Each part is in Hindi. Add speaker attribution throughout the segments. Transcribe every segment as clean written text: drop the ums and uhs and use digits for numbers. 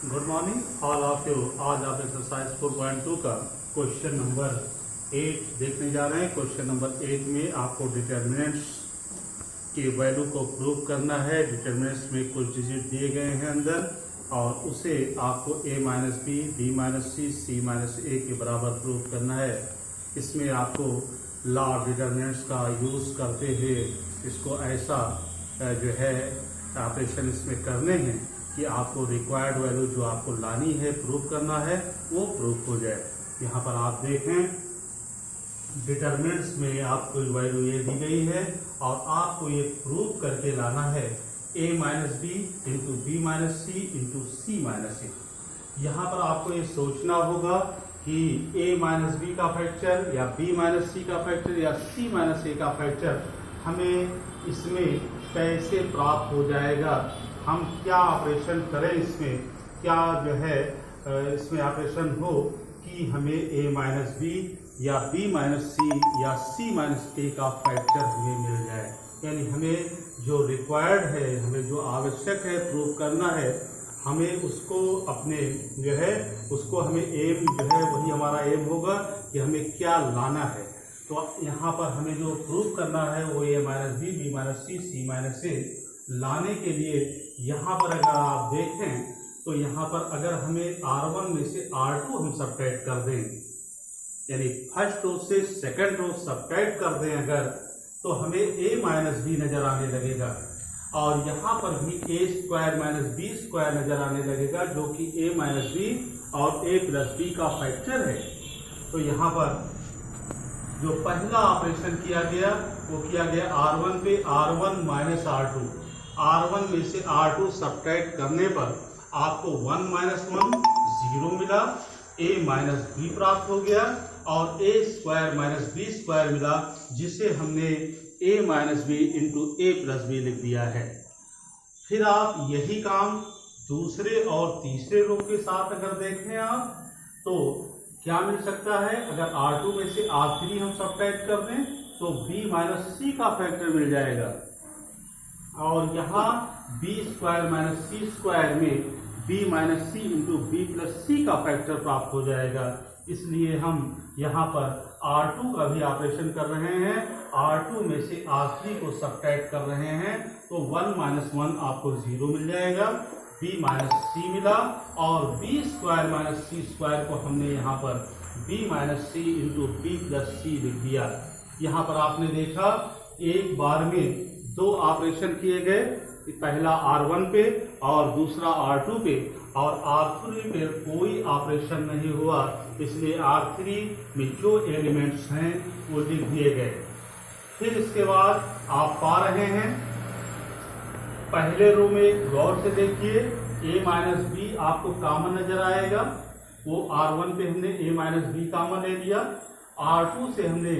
Speaker 1: Good morning all of you. आज आप एक्सरसाइज 4.2 का क्वेश्चन नंबर 8 देखने जा रहे हैं। क्वेश्चन नंबर 8 में आपको डिटर्मिनेंट्स के वैल्यू को प्रूव करना है। डिटर्मिनेंट्स में कुछ डिजिट दिए गए हैं अंदर और उसे आपको a minus b, b minus c, c minus a के बराबर प्रूव करना है। इसमें आपको लॉ ऑफ डिटर्मिनेंट्स का यूज़ करते हुए इसको ऐसा जो है ऑपरेशन इसमें करने हैं कि आपको रिक्वायर्ड वैल्यू जो आपको लानी है, प्रूव करना है, वो प्रूव हो जाए। यहाँ पर आप देखें डिटर्मिनेंट्स में आपको वैल्यू ये दी गई है और आपको ये प्रूव करके लाना है a minus B into B minus C into C minus a. यहाँ पर आपको ये सोचना होगा कि a माइनस बी का फैक्टर या b माइनस सी का फैक्टर या c माइनस ए का फैक्टर हमें इसमें कैसे प्राप्त हो जाएगा, हम क्या ऑपरेशन करें, इसमें क्या जो है इसमें ऑपरेशन हो कि हमें a माइनस बी या b माइनस सी या c माइनस ए का फैक्टर हमें मिल जाए। यानी हमें जो रिक्वायर्ड है, हमें जो आवश्यक है प्रूव करना है, हमें उसको अपने जो है उसको हमें एम जो है वही हमारा एम होगा कि हमें क्या लाना है। तो यहाँ पर हमें जो प्रूव करना है वो a minus b, b minus c, c minus a लाने के लिए यहाँ पर अगर आप देखें तो यहाँ पर अगर हमें R1 में से R2 हम सब्ट्रैक्ट कर दें, यानी फर्स्ट रो से सेकंड रो सब्ट्रैक्ट कर दें अगर, तो हमें a माइनस बी नजर आने लगेगा और यहाँ पर भी a square minus b square नजर आने लगेगा जो कि a माइनस बी और a प्लस बी का फैक्टर है। तो यहाँ पर जो पहला ऑपरेशन किया गया वो किया गया R1 पे R1 माइनस R2। R1 में से R2 सब्ट्रैक्ट करने पर आपको 1 माइनस 1 0 मिला, a माइनस बी प्राप्त हो गया और a square minus b square मिला, जिसे हमने a minus B into a plus b लिख दिया है। फिर आप यही काम दूसरे और तीसरे रो के साथ अगर देखें आप तो क्या मिल सकता है, अगर R2 में से R3 हम सब्ट्रैक्ट कर दें तो b माइनस सी का फैक्टर मिल जाएगा और यहाँ b स्क्वायर माइनस सी स्क्वायर में b माइनस सी इंटू बी प्लस सी का फैक्टर प्राप्त हो जाएगा। इसलिए हम यहाँ पर R2 का भी ऑपरेशन कर रहे हैं, R2 में से R3 को सब्ट्रैक्ट कर रहे हैं तो 1 माइनस 1 आपको 0 मिल जाएगा, b माइनस सी मिला और b स्क्वायर माइनस सी स्क्वायर को हमने यहाँ पर b माइनस सी इंटू बी प्लस सी लिख दिया। यहाँ पर आपने देखा एक बार में दो ऑपरेशन किए गए, पहला R1 पे और दूसरा R2 पे, और R3 पे कोई ऑपरेशन नहीं हुआ, इसलिए R3 में जो एलिमेंट्स हैं वो लिख दिए गए। फिर इसके बाद आप पा रहे हैं पहले रो में गौर से देखिए a माइनस बी आपको कॉमन नजर आएगा, वो R1 पे हमने a माइनस बी कॉमन ले लिया, R2 से हमने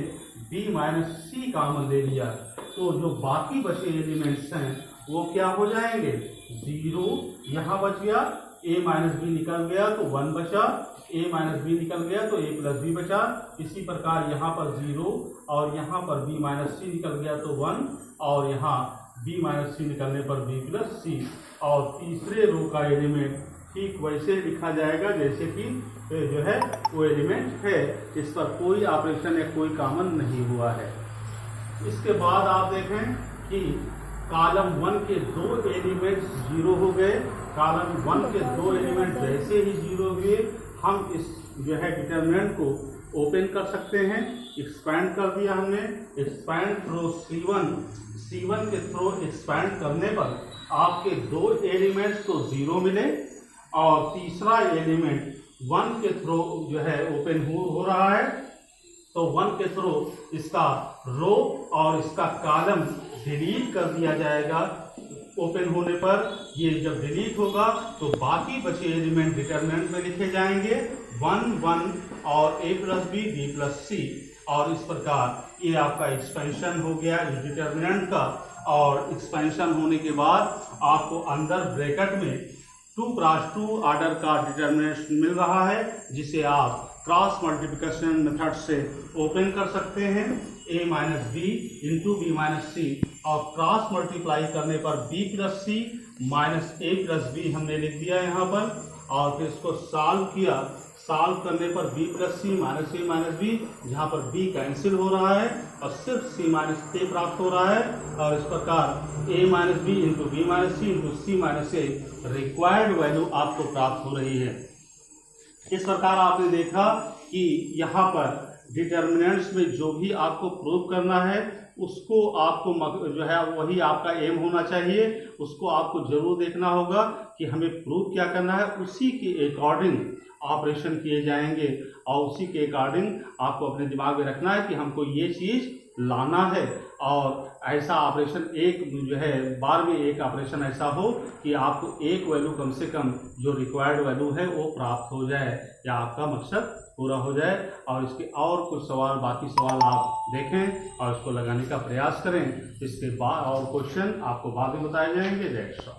Speaker 1: b माइनस सी कॉमन ले लिया, तो जो बाकी बचे एलिमेंट्स हैं वो क्या हो जाएंगे, 0 यहाँ बच गया, a माइनस बी निकल गया तो 1 बचा, a माइनस बी निकल गया तो a प्लस बी बचा। इसी प्रकार यहाँ पर 0 और यहाँ पर b माइनस सी निकल गया तो 1 और यहाँ b माइनस सी निकलने पर b प्लस सी, और तीसरे रो का एलिमेंट ठीक वैसे लिखा जाएगा जैसे कि जो है वो एलिमेंट है, इस पर कोई ऑपरेशन या कोई कॉमन नहीं हुआ है। इसके बाद आप देखें कि कॉलम 1 के दो एलिमेंट्स 0 हो गए, कॉलम 1 के दो एलिमेंट जैसे ही 0 हुए हम इस जो है डिटर्मिनेंट को ओपन कर सकते हैं। एक्सपैंड कर दिया हमने, एक्सपैंड थ्रो C1 के थ्रो एक्सपैंड करने पर आपके दो एलिमेंट्स तो 0 मिले और तीसरा एलिमेंट 1 के थ्रो जो है ओपन हो रहा है, तो 1 के थ्रो इसका रो और इसका कॉलम डिलीट कर दिया जाएगा। ओपन होने पर ये जब डिलीट होगा तो बाकी बचे एलिमेंट डिटर्मिनेंट में लिखे जाएंगे 1 1 और a plus b, b plus c, और इस प्रकार ये आपका एक्सपेंशन हो गया इस डिटर्मिनेंट का। और एक्सपेंशन होने के बाद आपको अंदर ब्रैकेट में 2x2 ऑर्डर का डिटर्मिनेंट मिल रहा है, जिसे आप क्रॉस मल्टीप्लिकेशन मेथड से ओपन कर सकते हैं। a minus B into B minus c और क्रॉस मल्टीप्लाई करने पर b plus c minus a plus b हमने लिख दिया यहाँ पर, और फिर इसको सॉल्व किया। सॉल्व करने पर b plus c minus a minus b, जहाँ पर b कैंसिल हो रहा है और सिर्फ c माइनस a प्राप्त हो रहा है, और इस प्रकार a minus B into B minus C into C minus a required value आपको प्राप्त हो रही है। इस प्रकार आपने देखा कि यहाँ पर डिटर्मिनेंट्स में जो भी आपको प्रूव करना है उसको आपको जो है वही आपका एम होना चाहिए, उसको आपको जरूर देखना होगा कि हमें प्रूव क्या करना है, उसी के अकॉर्डिंग ऑपरेशन किए जाएंगे और उसी के अकॉर्डिंग आपको अपने दिमाग में रखना है कि हमको ये चीज़ लाना है, और ऐसा ऑपरेशन एक जो है बार में एक ऑपरेशन ऐसा हो कि आपको एक वैल्यू कम से कम जो रिक्वायर्ड वैल्यू है वो प्राप्त हो जाए या आपका मकसद पूरा हो जाए। और इसके और कुछ सवाल, बाकी सवाल आप देखें और इसको लगाने का प्रयास करें। इसके बाद और क्वेश्चन आपको बाद में बताए जाएंगे। That's all.